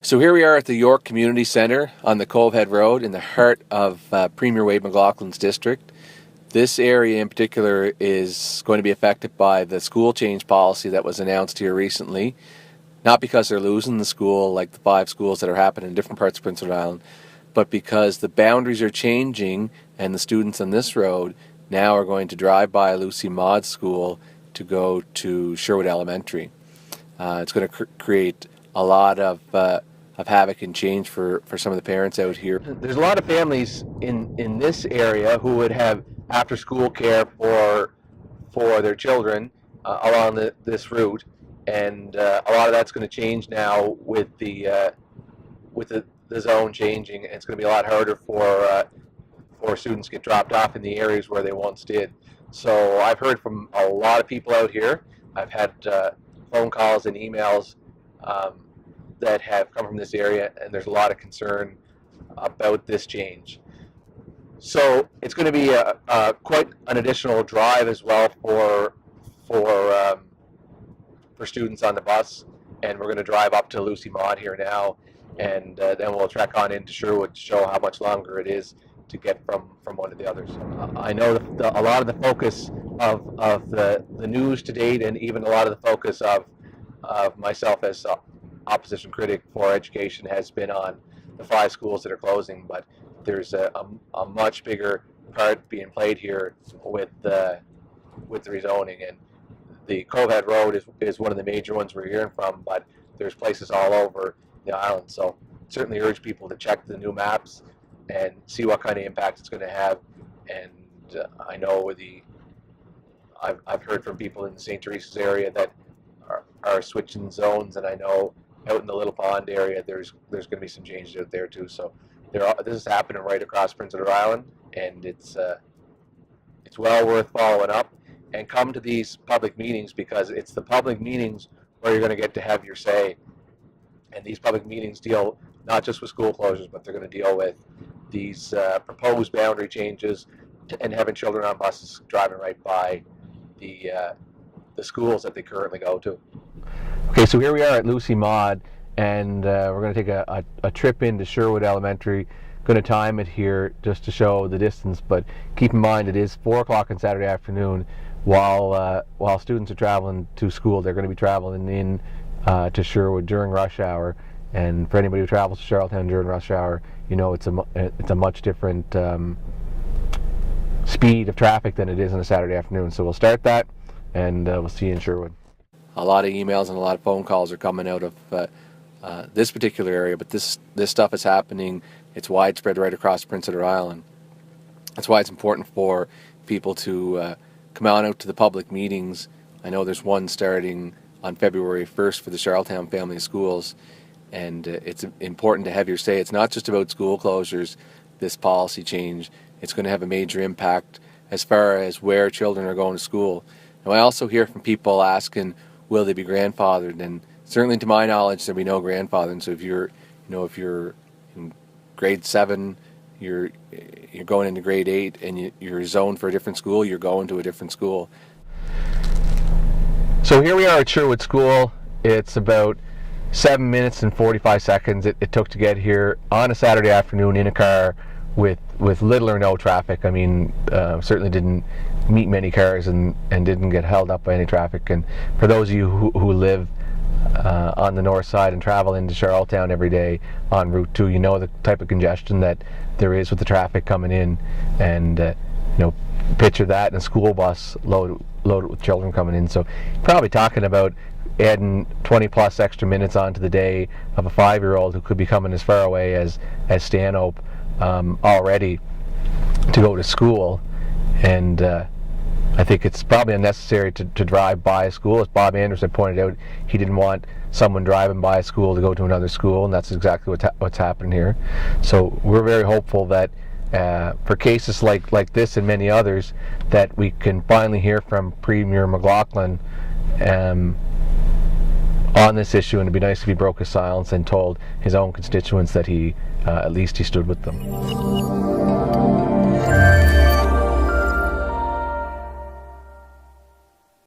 So here we are at the York Community Centre on the Cove Head Road in the heart of Premier Wade McLaughlin's district. This area in particular is going to be affected by the school change policy that was announced here recently. Not because they're losing the school like the 5 schools that are happening in different parts of Prince Edward Island, but because the boundaries are changing and the students on this road now are going to drive by Lucy Maud's school to go to Sherwood Elementary. It's going to create a lot of havoc and change for some of the parents out here. There's a lot of families in this area who would have after school care for their children along this route, and a lot of that's going to change now with the zone changing. It's going to be a lot harder for students to get dropped off in the areas where they once did. So I've heard from a lot of people out here. I've had phone calls and emails that have come from this area, and there's a lot of concern about this change. So it's going to be quite an additional drive as well for students on the bus, and we're going to drive up to Lucy Maud here now, and then we'll trek on into Sherwood to show how much longer it is to get from one to the others. I know a lot of the focus of the news to date, and even a lot of the focus of myself as opposition critic for education, has been on the 5 schools that are closing, but there's a much bigger part being played here with the rezoning, and the Cove Head Road is one of the major ones we're hearing from, but there's places all over the island. So certainly urge people to check the new maps and see what kind of impact it's going to have. And I know I've heard from people in the St. Teresa's area that are switching zones, and I know out in the Little Pond area there's going to be some changes out there too. So this is happening right across Prince Edward Island, and it's well worth following up and come to these public meetings, because it's the public meetings where you're going to get to have your say. And these public meetings deal not just with school closures, but they're going to deal with these proposed boundary changes and having children on buses driving right by the schools that they currently go to. Okay, so here we are at Lucy Maud, and we're going to take a trip into Sherwood Elementary. Going to time it here just to show the distance, but keep in mind it is 4 o'clock on Saturday afternoon. While students are traveling to school, they're going to be traveling in to Sherwood during rush hour. And for anybody who travels to Charlottetown during rush hour, you know it's a much different speed of traffic than it is on a Saturday afternoon. So we'll start that, and we'll see you in Sherwood. A lot of emails and a lot of phone calls are coming out of this particular area, but this stuff is happening. It's widespread right across Prince Edward Island. That's why it's important for people to come out to the public meetings. I know there's one starting on February 1st for the Charlottetown Family of Schools, and it's important to have your say. It's not just about school closures, this policy change. It's going to have a major impact as far as where children are going to school. Now, I also hear from people asking, will they be grandfathered? And certainly to my knowledge, there'll be no grandfathering. So if you're in grade 7, you're going into grade 8, and you're zoned for a different school, you're going to a different school. So here we are at Sherwood School. It's about 7 minutes and 45 seconds it took to get here on a Saturday afternoon in a car with little or no traffic. I mean, certainly didn't meet many cars and didn't get held up by any traffic. And for those of you who live on the north side and travel into Charlottetown every day on Route 2, you know the type of congestion that there is with the traffic coming in, and picture that in a school bus loaded with children coming in. So probably talking about adding 20 plus extra minutes onto the day of a 5-year-old who could be coming as far away as Stanhope already to go to school. And I think it's probably unnecessary to drive by a school. As Bob Anderson pointed out, he didn't want someone driving by a school to go to another school, and that's exactly what's happening here. So we're very hopeful that for cases like this and many others, that we can finally hear from Premier McLaughlin on this issue, and it'd be nice if he broke his silence and told his own constituents that at least he stood with them.